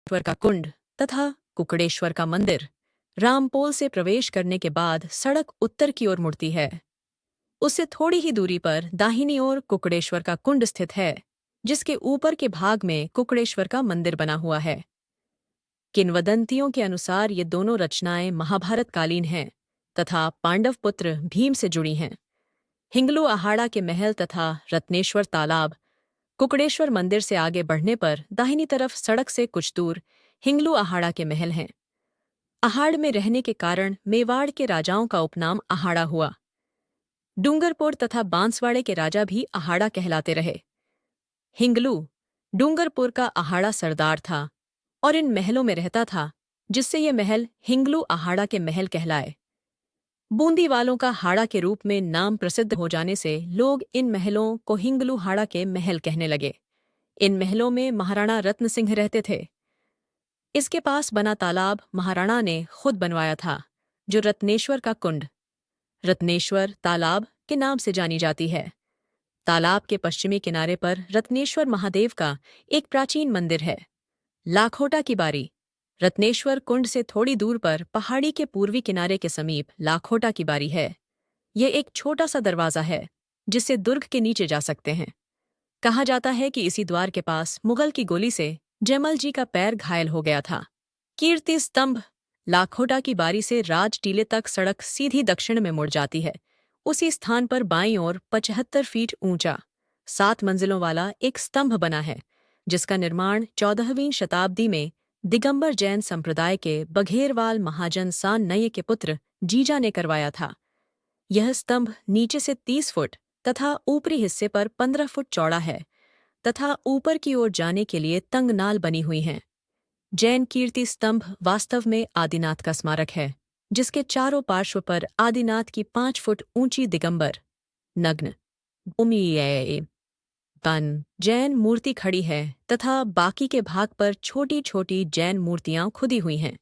ईश्वर का कुंड तथा कुकड़ेश्वर का मंदिर। रामपोल से प्रवेश करने के बाद सड़क उत्तर की ओर मुड़ती है। उससे थोड़ी ही दूरी पर दाहिनी ओर कुकड़ेश्वर का कुंड स्थित है, जिसके ऊपर के भाग में कुकड़ेश्वर का मंदिर बना हुआ है। किंवदंतियों के अनुसार ये दोनों रचनाएं महाभारत कालीन हैं तथा पांडव पुत्र भीम से जुड़ी हैं। हिंगलू अहाड़ा के महल तथा रत्नेश्वर तालाब। कुकड़ेश्वर मंदिर से आगे बढ़ने पर दाहिनी तरफ सड़क से कुछ दूर हिंगलू अहाड़ा के महल हैं। अहाड़ में रहने के कारण मेवाड़ के राजाओं का उपनाम अहाड़ा हुआ। डूंगरपुर तथा बांसवाड़े के राजा भी अहाड़ा कहलाते रहे। हिंगलू डूंगरपुर का अहाड़ा सरदार था और इन महलों में रहता था, जिससे ये महल हिंगलू अहाड़ा के महल कहलाए। बूंदी वालों का हाड़ा के रूप में नाम प्रसिद्ध हो जाने से लोग इन महलों को हिंगलू हाड़ा के महल कहने लगे। इन महलों में महाराणा रत्न सिंह रहते थे। इसके पास बना तालाब महाराणा ने खुद बनवाया था, जो रत्नेश्वर का कुंड रत्नेश्वर तालाब के नाम से जानी जाती है। तालाब के पश्चिमी किनारे पर रत्नेश्वर महादेव का एक प्राचीन मंदिर है। लाखोटा की बारी। रत्नेश्वर कुंड से थोड़ी दूर पर पहाड़ी के पूर्वी किनारे के समीप लाखोटा की बारी है। यह एक छोटा सा दरवाजा है, जिससे दुर्ग के नीचे जा सकते हैं। कहा जाता है कि इसी द्वार के पास मुगल की गोली से जयमल जी का पैर घायल हो गया था। कीर्ति स्तंभ। लाखोटा की बारी से राज टीले तक सड़क सीधी दक्षिण में मुड़ जाती है। उसी स्थान पर बाईं ओर 75 फीट ऊंचा 7 मंजिलों वाला एक स्तंभ बना है, जिसका निर्माण 14वीं शताब्दी में दिगंबर जैन संप्रदाय के बघेरवाल महाजन सान नये के पुत्र जीजा ने करवाया था। यह स्तंभ नीचे से 30 फुट तथा ऊपरी हिस्से पर 15 फुट चौड़ा है तथा ऊपर की ओर जाने के लिए तंग नाल बनी हुई हैं। जैन कीर्ति स्तंभ वास्तव में आदिनाथ का स्मारक है, जिसके चारों पार्श्व पर आदिनाथ की 5 फुट ऊंची दिगंबर नग्न भूमि तन जैन मूर्ति खड़ी है तथा बाकी के भाग पर छोटी छोटी जैन मूर्तियां खुदी हुई हैं।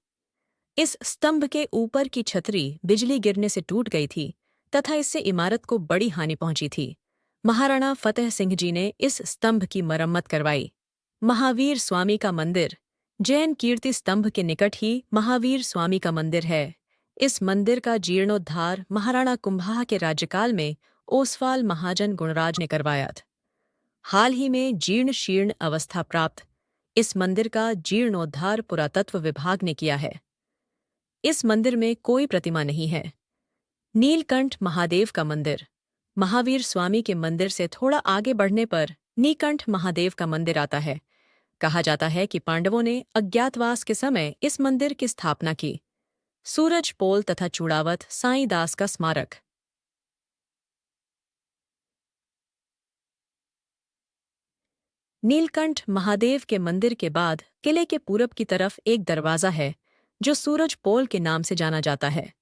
इस स्तंभ के ऊपर की छतरी बिजली गिरने से टूट गई थी तथा इससे इमारत को बड़ी हानि पहुंची थी। महाराणा फतेह सिंह जी ने इस स्तंभ की मरम्मत करवाई। महावीर स्वामी का मंदिर। जैन कीर्ति स्तंभ के निकट ही महावीर स्वामी का मंदिर है। इस मंदिर का जीर्णोद्धार महाराणा कुंभा के राज्यकाल में ओसवाल महाजन गुणराज ने करवाया था। हाल ही में जीर्ण शीर्ण अवस्था प्राप्त इस मंदिर का जीर्णोद्धार पुरातत्व विभाग ने किया है। इस मंदिर में कोई प्रतिमा नहीं है। नीलकंठ महादेव का मंदिर। महावीर स्वामी के मंदिर से थोड़ा आगे बढ़ने पर नीलकंठ महादेव का मंदिर आता है। कहा जाता है कि पांडवों ने अज्ञातवास के समय इस मंदिर की स्थापना की। सूरज पोल तथा चूड़ावत साईं दास का स्मारक। नीलकंठ महादेव के मंदिर के बाद किले के पूरब की तरफ एक दरवाजा है, जो सूरज पोल के नाम से जाना जाता है।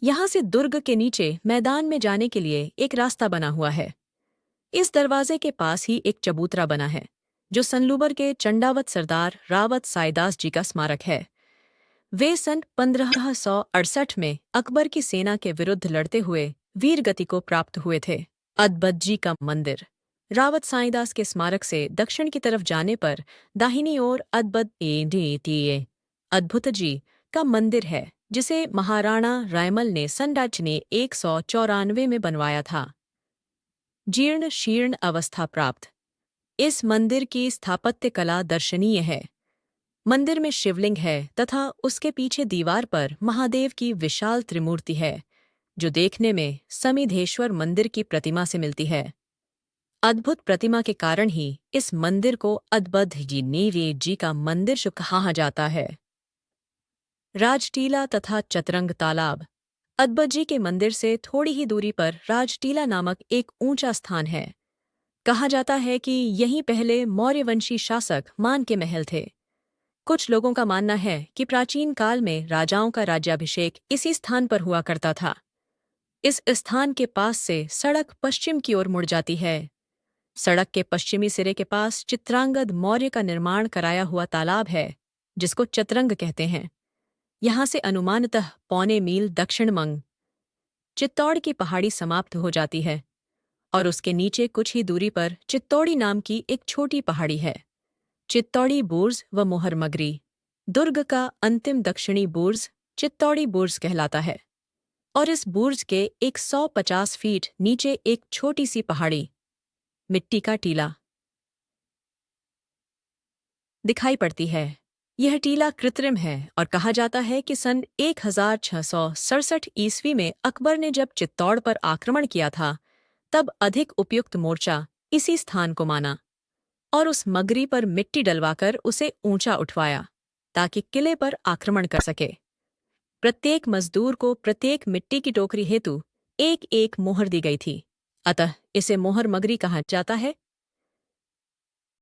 यहां से दुर्ग के नीचे मैदान में जाने के लिए एक रास्ता बना हुआ है। इस दरवाजे के पास ही एक चबूतरा बना है, जो सनलूबर के चंडावत सरदार रावत साईदास जी का स्मारक है। वे सन 1568 में अकबर की सेना के विरुद्ध लड़ते हुए वीरगति को प्राप्त हुए थे। अदबद जी का मंदिर। रावत साईदास के स्मारक से दक्षिण की तरफ जाने पर दाहिनी ओर अद्भुत जी का मंदिर है, जिसे महाराणा रायमल ने सन 194 में बनवाया था। जीर्ण शीर्ण अवस्था प्राप्त इस मंदिर की स्थापत्य कला दर्शनीय है। मंदिर में शिवलिंग है तथा उसके पीछे दीवार पर महादेव की विशाल त्रिमूर्ति है, जो देखने में समिधेश्वर मंदिर की प्रतिमा से मिलती है। अद्भुत प्रतिमा के कारण ही इस मंदिर को अद्बद जी का मंदिर कहा जाता है। राजटीला तथा चतरंग तालाब। अद्बद जी के मंदिर से थोड़ी ही दूरी पर राजटीला नामक एक ऊंचा स्थान है। कहा जाता है कि यहीं पहले मौर्यवंशी शासक मान के महल थे। कुछ लोगों का मानना है कि प्राचीन काल में राजाओं का राज्याभिषेक इसी स्थान पर हुआ करता था। इस स्थान के पास से सड़क पश्चिम की ओर मुड़ जाती है। सड़क के पश्चिमी सिरे के पास चित्रांगद मौर्य का निर्माण कराया हुआ तालाब है, जिसको चतरंग कहते हैं। यहाँ से अनुमानतः पौने मील दक्षिण मंग चित्तौड़ की पहाड़ी समाप्त हो जाती है और उसके नीचे कुछ ही दूरी पर चित्तौड़ी नाम की एक छोटी पहाड़ी है। चित्तौड़ी बुर्ज व मोहर मगरी। दुर्ग का अंतिम दक्षिणी बुर्ज चित्तौड़ी बुर्ज कहलाता है और इस बुर्ज के 150 फीट नीचे एक छोटी सी पहाड़ी मिट्टी का टीला दिखाई पड़ती है। यह टीला कृत्रिम है और कहा जाता है कि सन 1667 ईस्वी में अकबर ने जब चित्तौड़ पर आक्रमण किया था तब अधिक उपयुक्त मोर्चा इसी स्थान को माना और उस मगरी पर मिट्टी डलवाकर उसे ऊंचा उठवाया ताकि किले पर आक्रमण कर सके। प्रत्येक मजदूर को प्रत्येक मिट्टी की टोकरी हेतु एक एक मोहर दी गई थी, अतः इसे मोहर मगरी कहा जाता है।